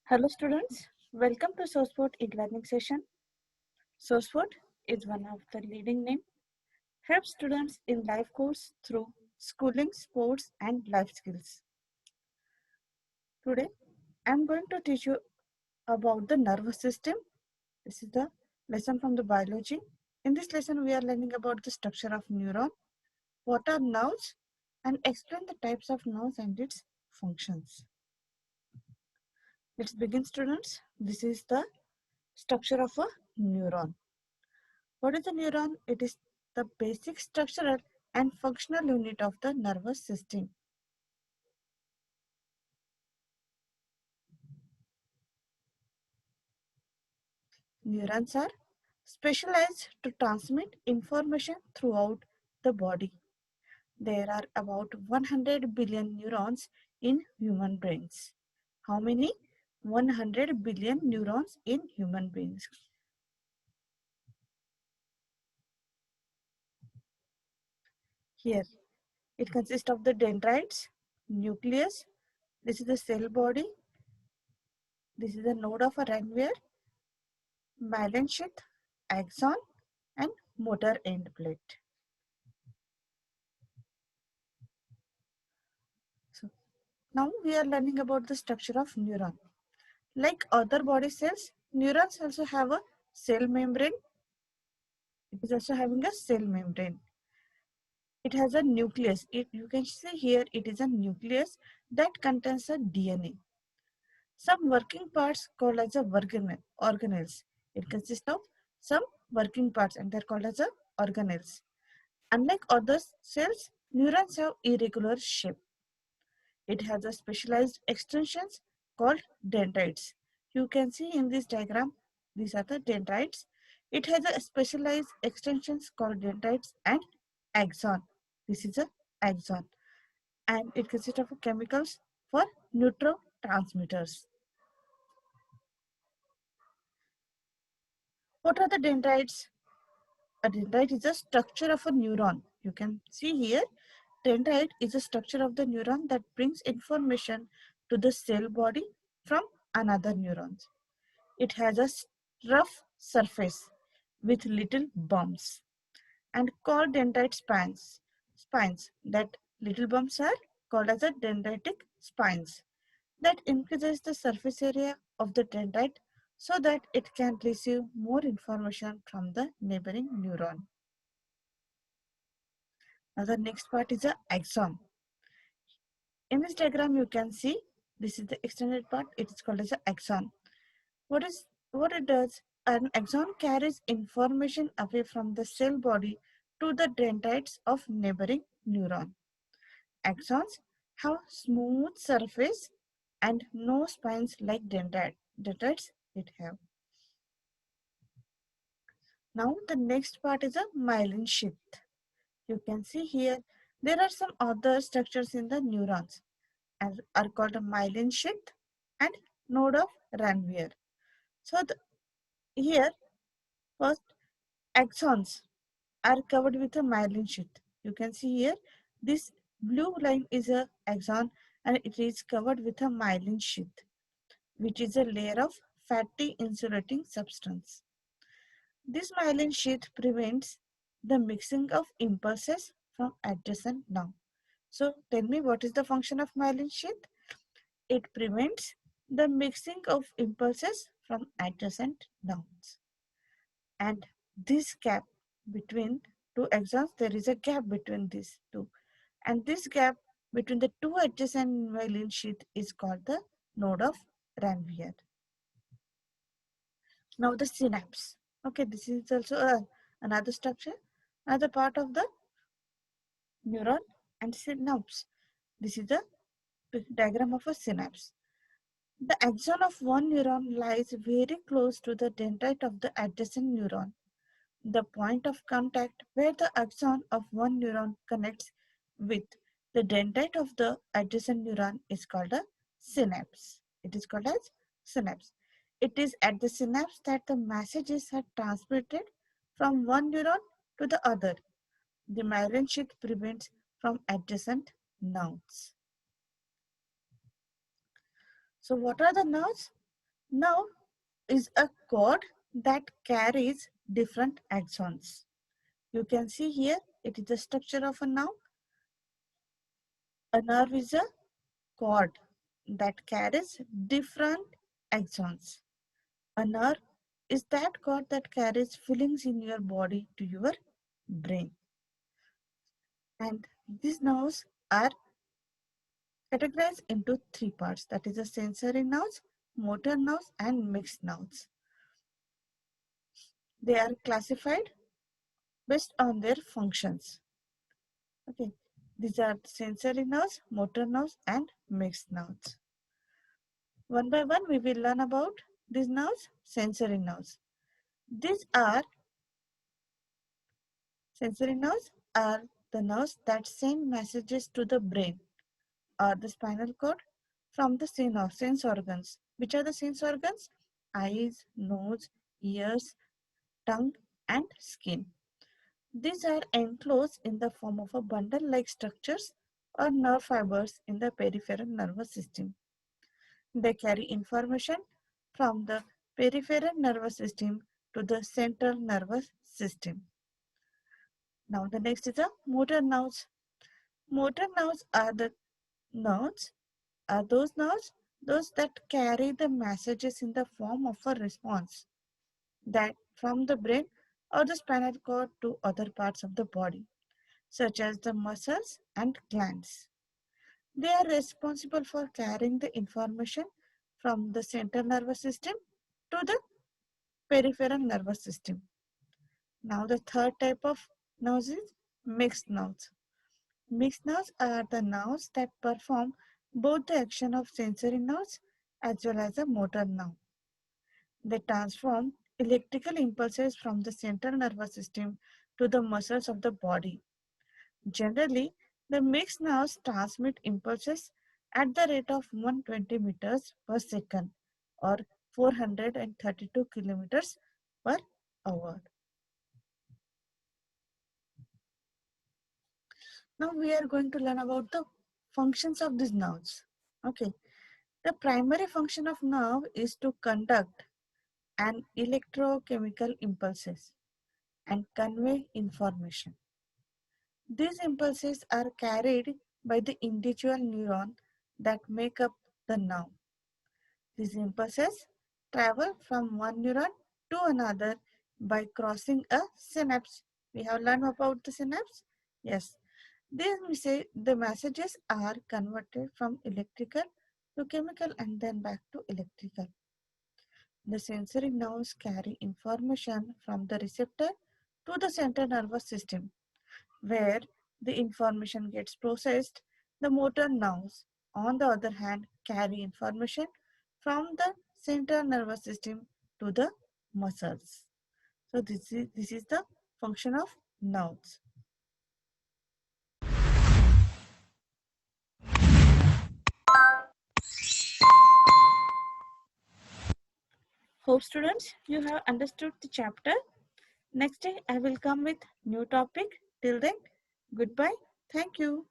Hello students, welcome to SourceBoard e-learning session. SourceBoard is one of the leading name, helps students in life course through schooling, sports and life skills. Today, I am going to teach you about the nervous system. This is the lesson from the biology. In this lesson, we are learning about the structure of neuron, what are nerves, and explain the types of nerves and its functions. Let's begin students. This is the structure of a neuron. What is a neuron? It is the basic structural and functional unit of the nervous system. Neurons are specialized to transmit information throughout the body. There are about 100 billion neurons in human brains. How many? 100 billion neurons in human brains. Here, it consists of the dendrites, nucleus. This is the cell body. This is the node of a Ranvier, myelin sheath, axon, and motor end plate. So now we are learning about the structure of neuron. Like other body cells, neurons also have a cell membrane. It is also having a cell membrane. It has a nucleus. You can see here it is a nucleus that contains a DNA. Some working parts called as a organelles. It consists of some working parts and they are called as a organelles. Unlike other cells, neurons have irregular shape. It has a specialized extensions called dendrites. You can see in this diagram, these are the dendrites. It has a specialized extensions called dendrites and axon. This is a axon and it consists of chemicals for neurotransmitters. What are the dendrites? A dendrite is a structure of a neuron. You can see here, dendrite is a structure of the neuron that brings information to the cell body from another neurons. It has a rough surface with little bumps and called dendrite spines. Spines that little bumps are called as a dendritic spines that increases the surface area of the dendrite so that it can receive more information from the neighboring neuron. Now the next part is the axon. In this diagram you can see this is the extended part. It is called as the axon. What it does? An axon carries information away from the cell body to the dendrites of neighboring neuron. Axons have smooth surface and no spines like dendrites it have. Now the next part is a myelin sheath. You can see here there are some other structures in the neurons and are called a myelin sheath and node of Ranvier. So here first axons are covered with a myelin sheath. You can see here this blue line is a axon and it is covered with a myelin sheath, which is a layer of fatty insulating substance. This myelin sheath prevents the mixing of impulses from adjacent nerve. So tell me, what is the function of myelin sheath? It prevents the mixing of impulses from adjacent neurons. And this gap between two axons, there is a gap between these two. And this gap between the two adjacent myelin sheath is called the node of Ranvier. Now the synapse. Okay, this is also another structure, another part of the neuron and synapse. This is the diagram of a synapse. The axon of one neuron lies very close to the dendrite of the adjacent neuron. The point of contact where the axon of one neuron connects with the dendrite of the adjacent neuron is called a synapse. It is called as synapse. It is at the synapse that the messages are transmitted from one neuron to the other. The myelin sheath prevents from adjacent nerves. So what are the nerves? Now is a cord that carries different axons. You can see here it is the structure of a nerve. A nerve is a cord that carries different axons. A nerve is that cord that carries feelings in your body to your brain. And these nerves are categorized into three parts, that is the sensory nerves, motor nerves, and mixed nerves. They are classified based on their functions. Okay, these are sensory nerves, motor nerves, and mixed nerves. One by one, we will learn about these nerves, sensory nerves. These are sensory nerves are the nerves that send messages to the brain or the spinal cord from the sense organs. Which are the sense organs? Eyes, nose, ears, tongue, and skin. These are enclosed in the form of a bundle-like structures or nerve fibers in the peripheral nervous system. They carry information from the peripheral nervous system to the central nervous system. Now the next is the motor nerves. Motor nerves are the nerves are those nerves those that carry the messages in the form of a response that from the brain or the spinal cord to other parts of the body, such as the muscles and glands. They are responsible for carrying the information from the central nervous system to the peripheral nervous system. Now the third type of nerves is mixed nerves. Mixed nerves are the nerves that perform both the action of sensory nerves as well as the motor nerve. They transform electrical impulses from the central nervous system to the muscles of the body. Generally, the mixed nerves transmit impulses at the rate of 120 meters per second or 432 kilometers per hour. Now we are going to learn about the functions of these nerves. Okay, the primary function of nerve is to conduct an electrochemical impulses and convey information. These impulses are carried by the individual neuron that make up the nerve. These impulses travel from one neuron to another by crossing a synapse. We have learned about the synapse. Yes, the messages are converted from electrical to chemical and then back to electrical. The sensory nerves carry information from the receptor to the central nervous system, where the information gets processed. The motor nerves, on the other hand, carry information from the central nervous system to the muscles. So this is the function of nerves. Hope students you have understood the chapter. Next day I will come with new topic. Till then, goodbye. Thank you.